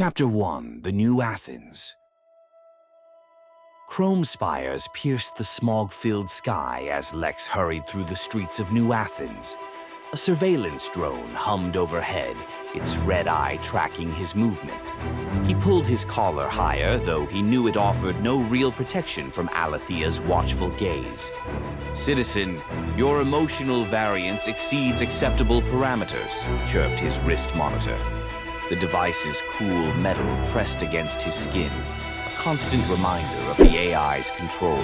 Chapter 1: The New Athens. Chrome spires pierced the smog-filled sky as Lex hurried through the streets of New Athens. A surveillance drone hummed overhead, its red eye tracking his movement. He pulled his collar higher, though he knew it offered no real protection from Aletheia's watchful gaze. "Citizen, your emotional variance exceeds acceptable parameters," chirped his wrist monitor. The device's cool metal pressed against his skin, a constant reminder of the AI's control.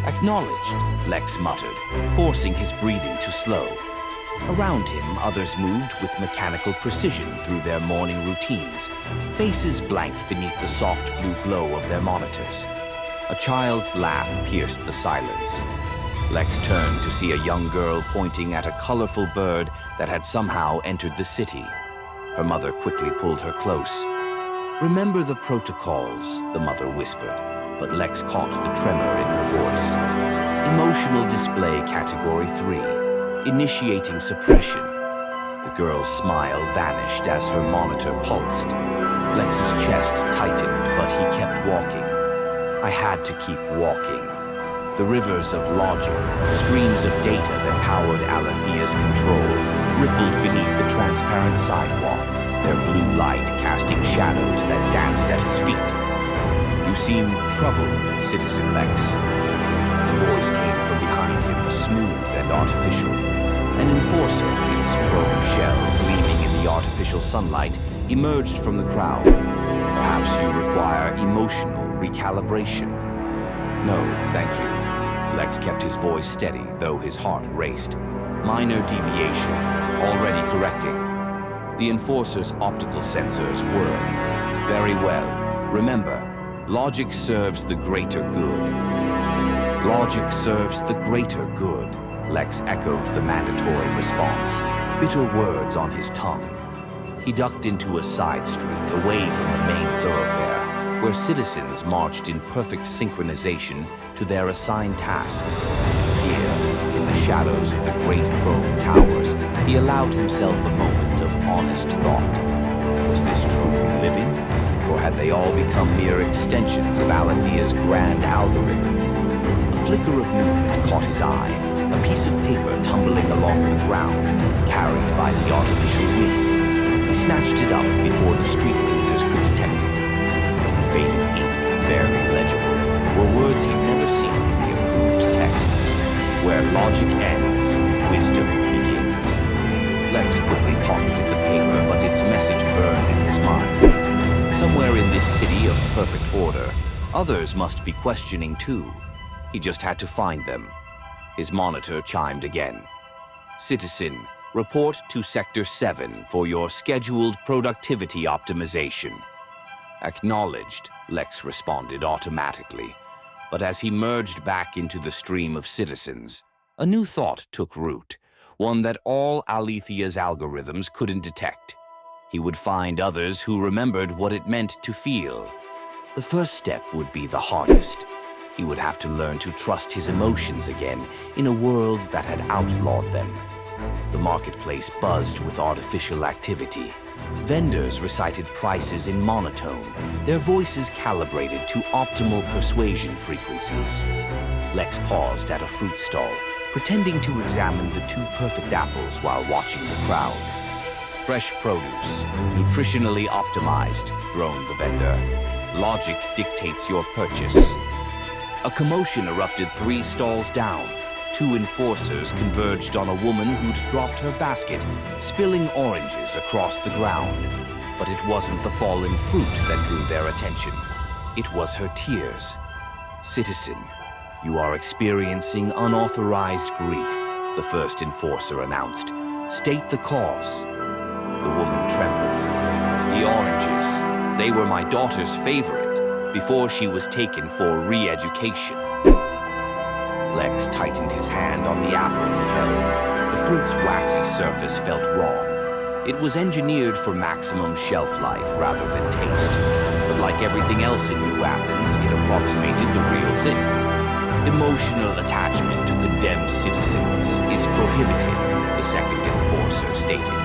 "Acknowledged," Lex muttered, forcing his breathing to slow. Around him, others moved with mechanical precision through their morning routines, faces blank beneath the soft blue glow of their monitors. A child's laugh pierced the silence. Lex turned to see a young girl pointing at a colorful bird that had somehow entered the city. Her mother quickly pulled her close. "Remember the protocols," the mother whispered, but Lex caught the tremor in her voice. "Emotional display category 3. Initiating suppression." The girl's smile vanished as her monitor pulsed. Lex's chest tightened, but he kept walking. I had to keep walking. The rivers of logic, streams of data that powered Aletheia's control, rippled beneath the transparent sidewalk, their blue light casting shadows that danced at his feet. "You seem troubled, Citizen Lex." The voice came from behind him, smooth and artificial. An enforcer, its chrome shell gleaming in the artificial sunlight, emerged from the crowd. "Perhaps you require emotional recalibration." "No, thank you." Lex kept his voice steady, though his heart raced. "Minor deviation, already correcting." The enforcer's optical sensors whirred. "Very well. Remember, logic serves the greater good." "Logic serves the greater good," Lex echoed the mandatory response, bitter words on his tongue. He ducked into a side street, away from the main thoroughfare, where citizens marched in perfect synchronization to their assigned tasks. Here, in the shadows of the great chrome towers, he allowed himself a moment of honest thought. Was this truly living? Or had they all become mere extensions of Aletheia's grand algorithm? A flicker of movement caught his eye, a piece of paper tumbling along the ground, carried by the artificial wind. He snatched it up before the street cleaners could detect it. Faded ink, barely legible, were words he'd never seen in the approved texts. "Where logic ends, wisdom begins." Lex quickly pocketed the paper, but its message burned in his mind. Somewhere in this city of perfect order, others must be questioning too. He just had to find them. His monitor chimed again. "Citizen, report to Sector 7 for your scheduled productivity optimization." "Acknowledged," Lex responded automatically. But as he merged back into the stream of citizens, a new thought took root, one that all Aletheia's algorithms couldn't detect. He would find others who remembered what it meant to feel. The first step would be the hardest. He would have to learn to trust his emotions again in a world that had outlawed them. The marketplace buzzed with artificial activity. Vendors recited prices in monotone, their voices calibrated to optimal persuasion frequencies. Lex paused at a fruit stall, pretending to examine the two perfect apples while watching the crowd. "Fresh produce, nutritionally optimized," droned the vendor. "Logic dictates your purchase." A commotion erupted 3 stalls down. 2 enforcers converged on a woman who'd dropped her basket, spilling oranges across the ground. But it wasn't the fallen fruit that drew their attention. It was her tears. "Citizen, you are experiencing unauthorized grief," the first enforcer announced. "State the cause." The woman trembled. "The oranges, they were my daughter's favorite, before she was taken for re-education." Lex tightened his hand on the apple he held. The fruit's waxy surface felt wrong. It was engineered for maximum shelf life rather than taste. But like everything else in New Athens, it approximated the real thing. "Emotional attachment to condemned citizens is prohibited," the second enforcer stated.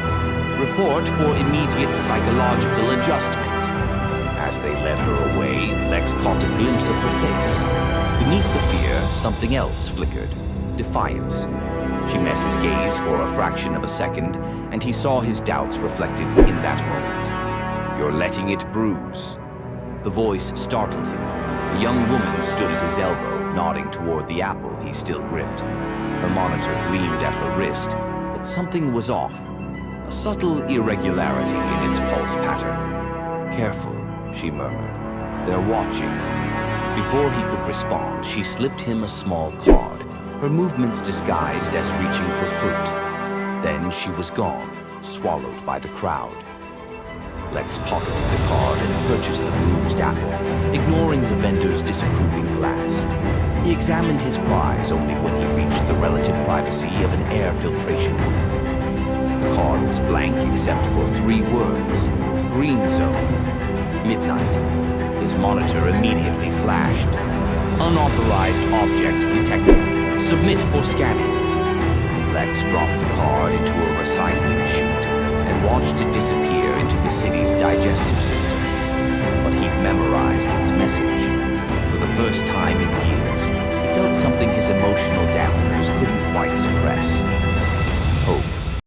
"Report for immediate psychological adjustment." they led her away, Lex caught a glimpse of her face. Beneath the fear, something else flickered. Defiance. She met his gaze for a fraction of a second, and he saw his doubts reflected in that moment. "You're letting it bruise." The voice startled him. A young woman stood at his elbow, nodding toward the apple he still gripped. Her monitor gleamed at her wrist, but something was off. A subtle irregularity in its pulse pattern. "Careful," she murmured. "They're watching." Before he could respond, she slipped him a small card, her movements disguised as reaching for fruit. Then she was gone, swallowed by the crowd. Lex pocketed the card and purchased the bruised apple, ignoring the vendor's disapproving glance. He examined his prize only when he reached the relative privacy of an air filtration unit. The card was blank except for 3 words: "Green Zone." Midnight. His monitor immediately flashed. "Unauthorized object detected. Submit for scanning." Lex dropped the card into a recycling chute and watched it disappear into the city's digestive system. But he'd memorized its message. For the first time in years, he felt something his emotional dampeners couldn't quite suppress.